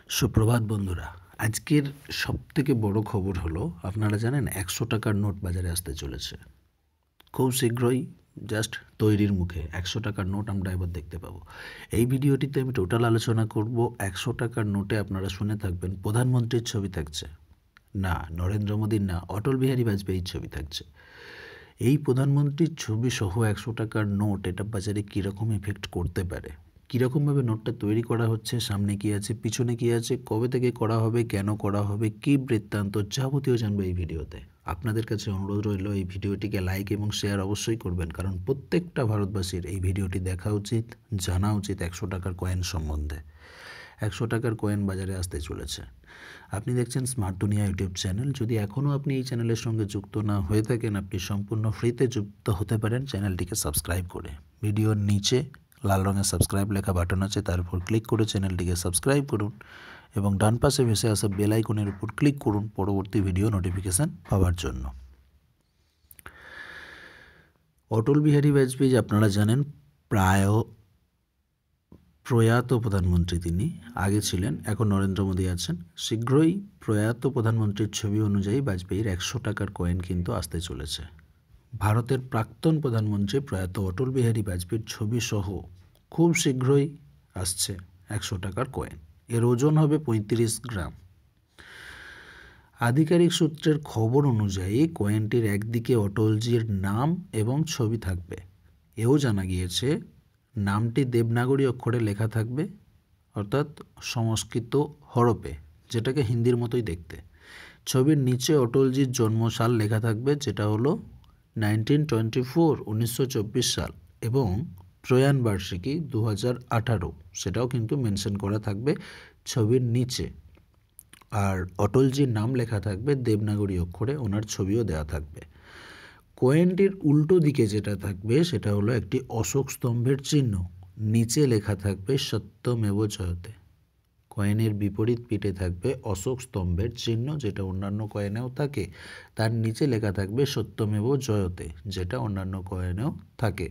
সুপ্রভাত বন্ধুরা। আজকের সবথেকে বড় খবর হলো, আপনারা জানেন ১০০ টাকার নোট বাজারে আসতে চলেছে। খুব শীঘ্রই জাস্ট তৈরির মুখে ১০০ টাকার নোট আমরা এবার দেখতে পাবো। এই ভিডিওটিতে আমি টোটাল আলোচনা করব। ১০০ টাকার নোটে আপনারা শুনে থাকবেন প্রধানমন্ত্রীর ছবি থাকছে না, নরেন্দ্র মোদীর না, অটল বিহারী বাজপেয়ীর ছবি থাকছে। এই প্রধানমন্ত্রীর ছবি সহ ১০০ টাকার নোট এটা বাজারে কীরকম এফেক্ট করতে পারে, কীরকমভাবে নোটটা তৈরি করা হচ্ছে, সামনে কী আছে, পিছনে কী আছে, কবে থেকে করা হবে, কেন করা হবে, কী বৃত্তান্ত, যাবতীয় জানবো এই ভিডিওতে। আপনাদের কাছে অনুরোধ রইল এই ভিডিওটিকে লাইক এবং শেয়ার অবশ্যই করবেন, কারণ প্রত্যেকটা ভারতবাসীর এই ভিডিওটি দেখা উচিত, জানা উচিত ১০০ টাকার কয়েন সম্বন্ধে। ১০০ টাকার কয়েন বাজারে আসতে চলেছে। আপনি দেখছেন স্মার্ট দুনিয়া ইউটিউব চ্যানেল। যদি এখনও আপনি এই চ্যানেলের সঙ্গে যুক্ত না হয়ে থাকেন, আপনি সম্পূর্ণ ফ্রিতে যুক্ত হতে পারেন চ্যানেলটিকে সাবস্ক্রাইব করে। ভিডিওর নিচে লাল রঙের সাবস্ক্রাইব লেখা বাটন আছে, তার উপর ক্লিক করে চ্যানেলটিকে সাবস্ক্রাইব করুন এবং ডান পাশে ভেসে আসা বেল আইকনের উপর ক্লিক করুন পরবর্তী ভিডিও নোটিফিকেশান পাওয়ার জন্য। অটল বিহারী বাজপেয়ী আপনারা জানেন প্রয়াত প্রধানমন্ত্রী। তিনি আগে ছিলেন, এখন নরেন্দ্র মোদী আছেন। শীঘ্রই প্রয়াত প্রধানমন্ত্রীর ছবি অনুযায়ী বাজপেয়ীর ১০০ টাকার কয়েন কিন্তু আসতে চলেছে। ভারতের প্রাক্তন প্রধানমন্ত্রী প্রয়াত অটল বিহারী বাজপেয়ীর ছবি সহ খুব শীঘ্রই আসছে ১০০ টাকার কয়েন। এর ওজন হবে ৩৫ গ্রাম। আধিকারিক সূত্রের খবর অনুযায়ী কয়েনটির একদিকে অটলজির নাম এবং ছবি থাকবে। এও জানা গিয়েছে নামটি দেবনাগরী অক্ষরে লেখা থাকবে, অর্থাৎ সংস্কৃত হরপে, যেটাকে হিন্দির মতোই দেখতে। ছবির নিচে অটলজির জন্মসাল লেখা থাকবে, যেটা হলো 1924 সাল, এবং প্রয়াণ বার্ষিকী 2018, সেটাও কিন্তু মেনশন করা থাকবে ছবির নিচে। আর অটলজির নাম লেখা থাকবে দেবনাগরী অক্ষরে, ওনার ছবিও দেওয়া থাকবে। কয়েনটির উল্টো দিকে যেটা থাকবে সেটা হলো একটি অশোক স্তম্ভের চিহ্ন, নিচে লেখা থাকবে সত্যমেব জয়তে। কয়েনের বিপরীত পিঠে থাকবে অশোক স্তম্ভের চিহ্ন, যেটা অন্যান্য কয়েনেও থাকে, তার নিচে লেখা থাকবে সত্যমেব জয়তে, যেটা অন্যান্য কয়েনেও থাকে।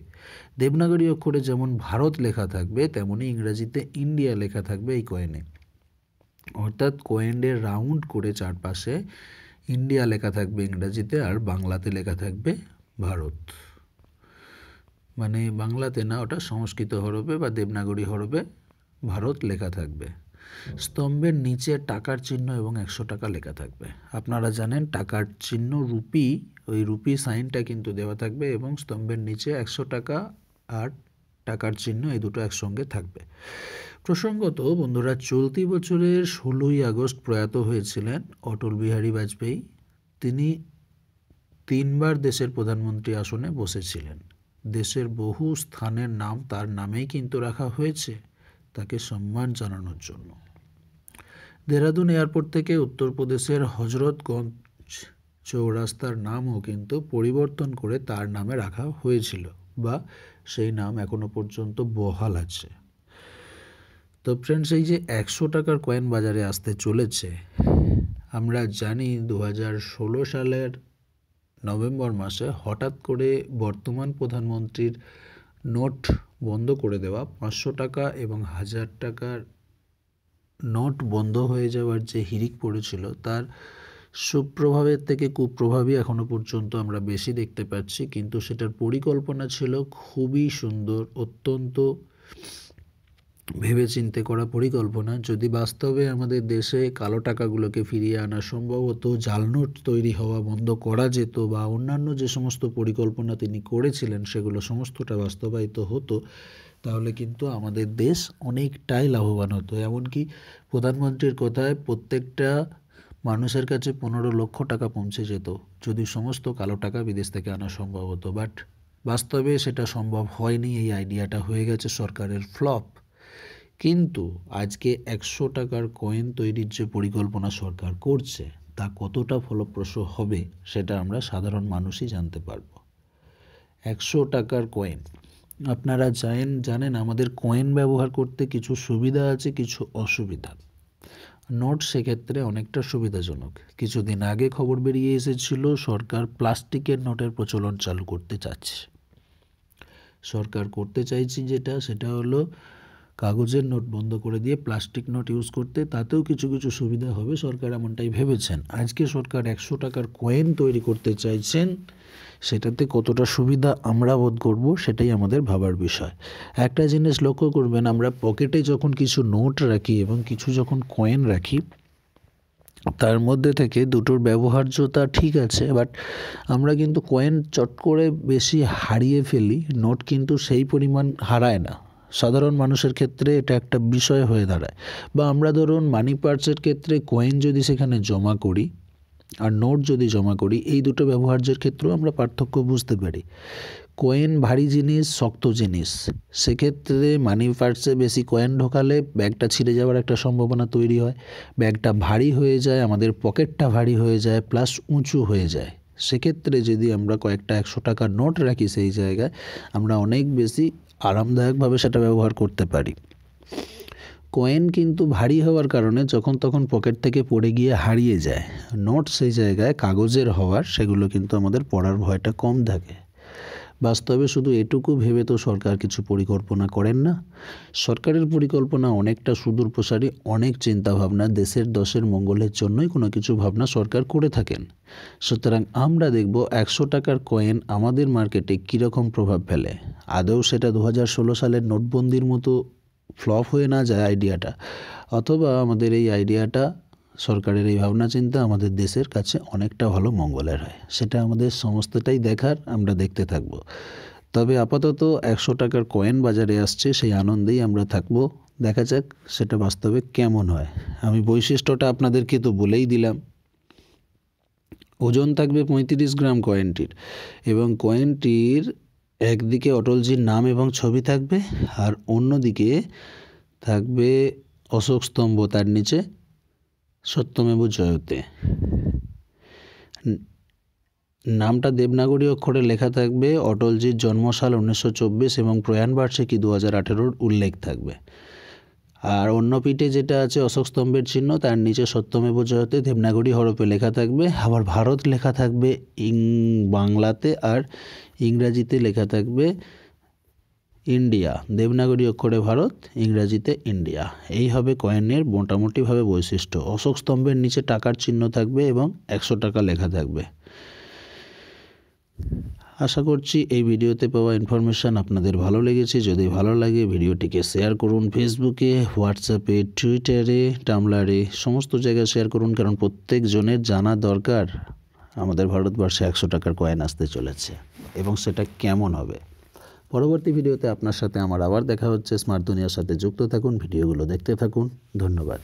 দেবনাগরী অক্ষরে যেমন ভারত লেখা থাকবে, তেমনি ইংরেজিতে ইন্ডিয়া লেখা থাকবে এই কয়েনে, অর্থাৎ কয়েনের রাউন্ড করে চারপাশে ইন্ডিয়া লেখা থাকবে ইংরেজিতে, আর বাংলাতে লেখা থাকবে ভারত। মানে বাংলাতে না, ওটা সংস্কৃত হরফে বা দেবনাগরী হরফে ভারত লেখা থাকবে। স্তম্ভের নিচে টাকার চিহ্ন এবং ১০০ টাকা লেখা থাকবে। আপনারা জানেন টাকার চিহ্ন রুপি, ওই রুপি সাইনটা কিন্তু দেওয়া থাকবে, এবং স্তম্ভের নিচে ১০০ টাকা আর টাকার চিহ্ন এই দুটো একসঙ্গে থাকবে। প্রসঙ্গত বন্ধুরা, চলতি বছরের ১৬ই আগস্ট প্রয়াত হয়েছিলেন অটল বিহারী বাজপেয়ী। তিনি ৩বার দেশের প্রধানমন্ত্রী আসনে বসেছিলেন। দেশের বহু স্থানের নাম তার নামেই কিন্তু রাখা হয়েছে, তাকে সম্মান জানানোর জন্য। দেহরাদুন এয়ারপোর্ট থেকে উত্তরপ্রদেশের হজরতগঞ্জ চৌরাস্তার নামও কিন্তু পরিবর্তন করে তার নামে রাখা হয়েছিল, বা সেই নাম এখনো পর্যন্ত বহাল আছে। তো ফ্রেন্ডস, এই যে ১০০ টাকার কয়েন বাজারে আসতে চলেছে, আমরা জানি ২০১৬ সালের নভেম্বর মাসে হঠাৎ করে বর্তমান প্রধানমন্ত্রীর নোট বন্ধ করে দেওয়া, ৫০০ টাকা এবং ১০০০ টাকার নোট বন্ধ হয়ে যাওয়ার যে হিড়িক পড়েছিল, তার সুপ্রভাবের থেকে কুপ্রভাবই এখনো পর্যন্ত আমরা বেশি দেখতে পাচ্ছি। কিন্তু সেটার পরিকল্পনা ছিল খুবই সুন্দর, অত্যন্ত ভেবেচিন্তে করা পরিকল্পনা। যদি বাস্তবে আমাদের দেশে কালো টাকাগুলোকে ফিরিয়ে আনা সম্ভব হতো, জাল নোট তৈরি হওয়া বন্ধ করা যেত, বা অন্যান্য যে সমস্ত পরিকল্পনা তিনি করেছিলেন সেগুলো সমস্তটা বাস্তবায়িত হতো, তাহলে কিন্তু আমাদের দেশ অনেকটাই লাভবান হতো। এমনকি প্রধানমন্ত্রীর কথায় প্রত্যেকটা মানুষের কাছে ১৫ লক্ষ টাকা পৌঁছে যেত যদি সমস্ত কালো টাকা বিদেশ থেকে আনা সম্ভব হতো। বাট বাস্তবে সেটা সম্ভব হয়নি। এই আইডিয়াটা হয়ে গেছে সরকারের ফ্লপ। কিন্তু আজকে ১০০ টাকার কয়েন তৈরির যে পরিকল্পনা সরকার করছে, তা কতটা ফলপ্রসূ হবে সেটা আমরা সাধারণ মানুষই জানতে পারব। ১০০ টাকার কয়েন, আপনারা জানেন আমাদের কয়েন ব্যবহার করতে কিছু সুবিধা আছে, কিছু অসুবিধা। নোট সেক্ষেত্রে অনেকটা সুবিধাজনক। কিছুদিন আগে খবর বেরিয়ে এসেছিল সরকার প্লাস্টিকের নোটের প্রচলন চালু করতে চাচ্ছে। সরকার করতে চাইছে সেটা হলো কাগজের নোট বন্ধ করে দিয়ে প্লাস্টিক নোট ইউজ করতে, তাতেও কিছু কিছু সুবিধা হবে, সরকার এমনটাই ভেবেছেন। আজকে সরকার 100 টাকার কয়েন তৈরি করতে চাইছেন, সেটাতে কতটা সুবিধা আমরা বোধ করব সেটাই আমাদের ভাবার বিষয়। একটা জিনিস লক্ষ্য করবেন, আমরা পকেটে যখন কিছু নোট রাখি এবং কিছু যখন কয়েন রাখি, তার মধ্যে থেকে দুটোর ব্যবহার্যতা ঠিক আছে, বাট আমরা কিন্তু কয়েন চট করে বেশি হারিয়ে ফেলি, নোট কিন্তু সেই পরিমাণ হারায় না। সাধারণ মানুষের ক্ষেত্রে এটা একটা বিষয় হয়ে দাঁড়ায়। বা আমরা ধরুন মানি পার্সের ক্ষেত্রে কয়েন যদি সেখানে জমা করি আর নোট যদি জমা করি, এই দুটো ব্যবহার্যের ক্ষেত্রেও আমরা পার্থক্য বুঝতে পারি। কয়েন ভারী জিনিস, শক্ত জিনিস, সেক্ষেত্রে মানি পার্সে বেশি কয়েন ঢোকালে ব্যাগটা ছিঁড়ে যাওয়ার একটা সম্ভাবনা তৈরি হয়, ব্যাগটা ভারী হয়ে যায়, আমাদের পকেটটা ভারী হয়ে যায়, প্লাস উঁচু হয়ে যায়। সেক্ষেত্রে যদি আমরা কয়েকটা 100 টাকার নোট রাখি, সেই জায়গায় আমরা অনেক বেশি আরামদায়কভাবে সেটা ব্যবহার করতে পারি। কয়েন কিন্তু ভারী হওয়ার কারণে যখন তখন পকেট থেকে পড়ে গিয়ে হারিয়ে যায়। নোট সেই জায়গায় কাগজের হওয়ার, সেগুলো কিন্তু আমাদের পড়ার ভয়টা কম থাকে। বাস্তবে শুধু এটুকু ভেবে তো সরকার কিছু পরিকল্পনা করেন না। সরকারের পরিকল্পনা অনেকটা সুদূরপ্রসারী, অনেক চিন্তাভাবনা, দেশের দশের মঙ্গলের জন্যই কোনো কিছু ভাবনা সরকার করে থাকেন। সুতরাং আমরা দেখব 100 টাকার কয়েন আমাদের মার্কেটে কীরকম প্রভাব ফেলে। আদৌ সেটা 2016 সালের নোটবন্দির মতো ফ্লপ হয়ে না যায় আইডিয়াটা, অথবা আমাদের এই আইডিয়াটা, সরকারের এই ভাবনা চিন্তা আমাদের দেশের কাছে অনেকটা ভালো মঙ্গলের হয়। সেটা আমাদের সমস্তটাই দেখার, আমরা দেখতে থাকব। তবে আপাতত 100 টাকার কয়েন বাজারে আসছে, সেই আনন্দেই আমরা থাকব। দেখা যাক সেটা বাস্তবে কেমন হয়। আমি বৈশিষ্ট্যটা আপনাদেরকে তো বলেই দিলাম। ওজন থাকবে 35 গ্রাম কয়েনটির, এবং কয়েনটির একদিকে অটলজির নাম এবং ছবি থাকবে, আর অন্যদিকে থাকবে অশোক স্তম্ভ, তার নিচে সত্যমেব জয়তে। নামটা দেবনাগরী অক্ষরে লেখা থাকবে, অটলজির জন্মসাল 1924 এবং প্রয়াণ বার্ষিকী 2018 উল্লেখ থাকবে। আর অন্য পিঠে যেটা আছে অশোক স্তম্ভের চিহ্ন, তার নিচে সত্যমেব জয়তে দেবনাগরী হরফে লেখা থাকবে। আবার ভারত লেখা থাকবে বাংলাতে, আর ইংরাজিতে লেখা থাকবে ইন্ডিয়া। দেবনাগরী অক্ষরে ভারত, ইংরাজিতে ইন্ডিয়া। এই হবে কয়েনের মোটামুটিভাবে বৈশিষ্ট্য। অশোক স্তম্ভের নিচে টাকার চিহ্ন থাকবে এবং 100 টাকা লেখা থাকবে। আশা করছি এই ভিডিওতে পাওয়া ইনফরমেশান আপনাদের ভালো লেগেছে। যদি ভালো লাগে ভিডিওটিকে শেয়ার করুন, ফেসবুকে, হোয়াটসঅ্যাপে, টুইটারে, টামলারে, সমস্ত জায়গায় শেয়ার করুন, কারণ প্রত্যেক জনের জানা দরকার আমাদের ভারতবর্ষে 100 টাকার কয়েন আসতে চলেছে এবং সেটা কেমন হবে। পরবর্তী ভিডিওতে আপনার সাথে আমার আবার দেখা হচ্ছে। স্মার্ট দুনিয়ার সাথে যুক্ত থাকুন, ভিডিওগুলো দেখতে থাকুন। ধন্যবাদ।